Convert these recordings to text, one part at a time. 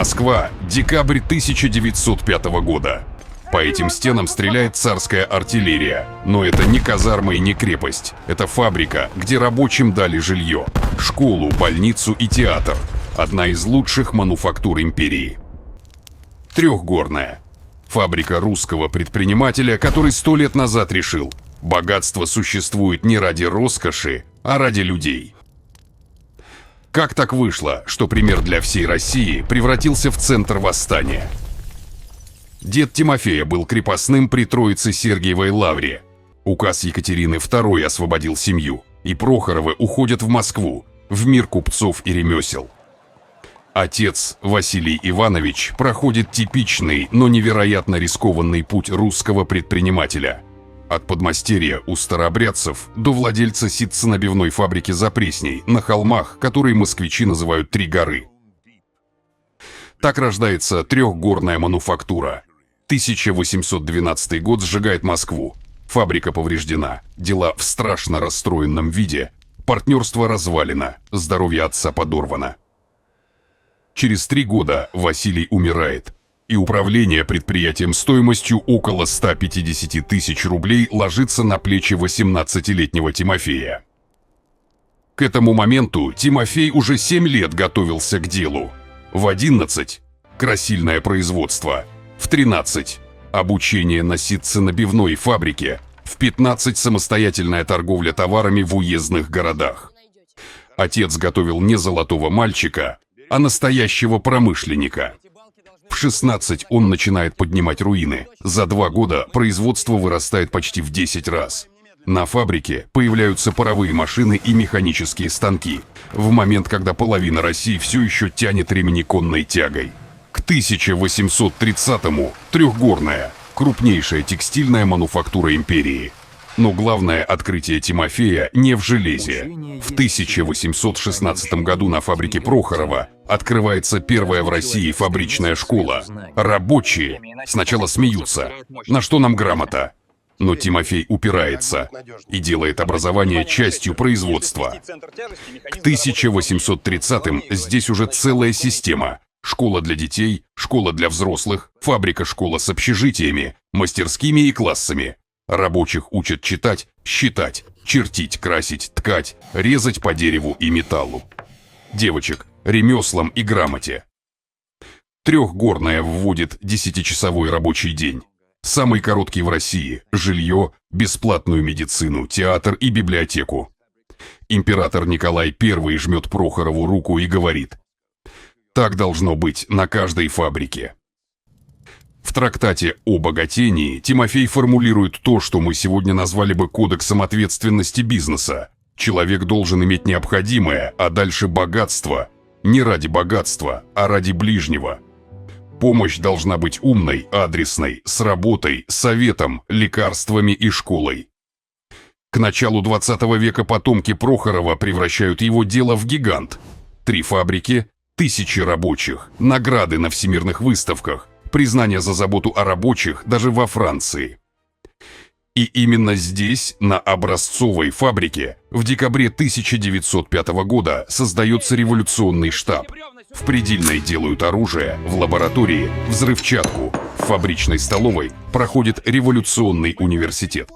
Москва, декабрь 1905 года. По этим стенам стреляет царская артиллерия. Но это не казарма и не крепость. Это фабрика, где рабочим дали жилье, школу, больницу и театр. Одна из лучших мануфактур империи. Трехгорная. Фабрика русского предпринимателя, который 100 лет назад решил: богатство существует не ради роскоши, а ради людей. Как так вышло, что пример для всей России превратился в центр восстания? Дед Тимофея был крепостным при Троице-Сергиевой лавре. Указ Екатерины II освободил семью, и Прохоровы уходят в Москву, в мир купцов и ремесел. Отец, Василий Иванович, проходит типичный, но невероятно рискованный путь русского предпринимателя. От подмастерья у старообрядцев до владельца ситценабивной фабрики за Пресней на холмах, которые москвичи называют «Три горы». Так рождается трехгорная мануфактура. 1812 год сжигает Москву. Фабрика повреждена, дела в страшно расстроенном виде, партнерство развалено, здоровье отца подорвано. Через 3 года Василий умирает, и управление предприятием стоимостью около 150 тысяч рублей ложится на плечи 18-летнего Тимофея. К этому моменту Тимофей уже 7 лет готовился к делу. В 11 – красильное производство, в 13 – обучение на ситценабивной фабрике, в 15 – самостоятельная торговля товарами в уездных городах. Отец готовил не золотого мальчика, а настоящего промышленника. В 16 он начинает поднимать руины. За 2 года производство вырастает почти в 10 раз. На фабрике появляются паровые машины и механические станки, в момент, когда половина России все еще тянет ремни конной тягой. К 1830-му трехгорная, крупнейшая текстильная мануфактура империи. Но главное открытие Тимофея не в железе. В 1816 году на фабрике Прохорова открывается первая в России фабричная школа. Рабочие сначала смеются: на что нам грамота? Но Тимофей упирается и делает образование частью производства. К 1830-м здесь уже целая система. Школа для детей, школа для взрослых, фабрика-школа с общежитиями, мастерскими и классами. Рабочих учат читать, считать, чертить, красить, ткать, резать по дереву и металлу. Девочек – ремеслам и грамоте. Трехгорная вводит 10-часовой рабочий день. Самый короткий в России – жилье, бесплатную медицину, театр и библиотеку. Император Николай I жмет Прохорову руку и говорит: так должно быть на каждой фабрике. В трактате о богатении Тимофей формулирует то, что мы сегодня назвали бы кодексом ответственности бизнеса. Человек должен иметь необходимое, а дальше богатство. Не ради богатства, а ради ближнего. Помощь должна быть умной, адресной, с работой, советом, лекарствами и школой. К началу 20 века потомки Прохорова превращают его дело в гигант. 3 фабрики, тысячи рабочих, награды на всемирных выставках, признание за заботу о рабочих даже во Франции. И именно здесь, на образцовой фабрике, в декабре 1905 года создается революционный штаб. В предельной делают оружие, в лаборатории – взрывчатку, в фабричной столовой проходит революционный университет.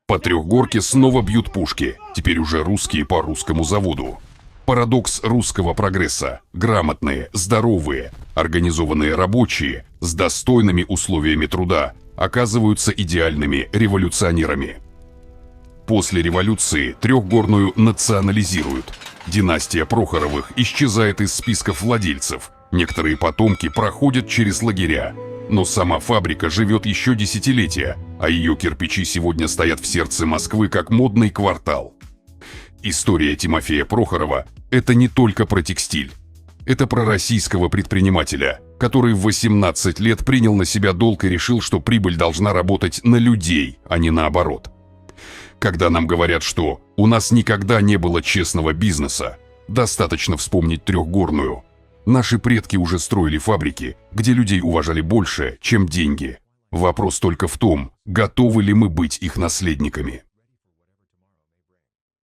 По Трехгорке снова бьют пушки, теперь уже русские по русскому заводу. Парадокс русского прогресса – грамотные, здоровые, организованные рабочие с достойными условиями труда оказываются идеальными революционерами. После революции Трехгорную национализируют. Династия Прохоровых исчезает из списков владельцев. Некоторые потомки проходят через лагеря. Но сама фабрика живет еще десятилетия, а ее кирпичи сегодня стоят в сердце Москвы как модный квартал. История Тимофея Прохорова – это не только про текстиль. Это про российского предпринимателя, который в 18 лет принял на себя долг и решил, что прибыль должна работать на людей, а не наоборот. Когда нам говорят, что у нас никогда не было честного бизнеса, достаточно вспомнить Трехгорную. Наши предки уже строили фабрики, где людей уважали больше, чем деньги. Вопрос только в том, готовы ли мы быть их наследниками.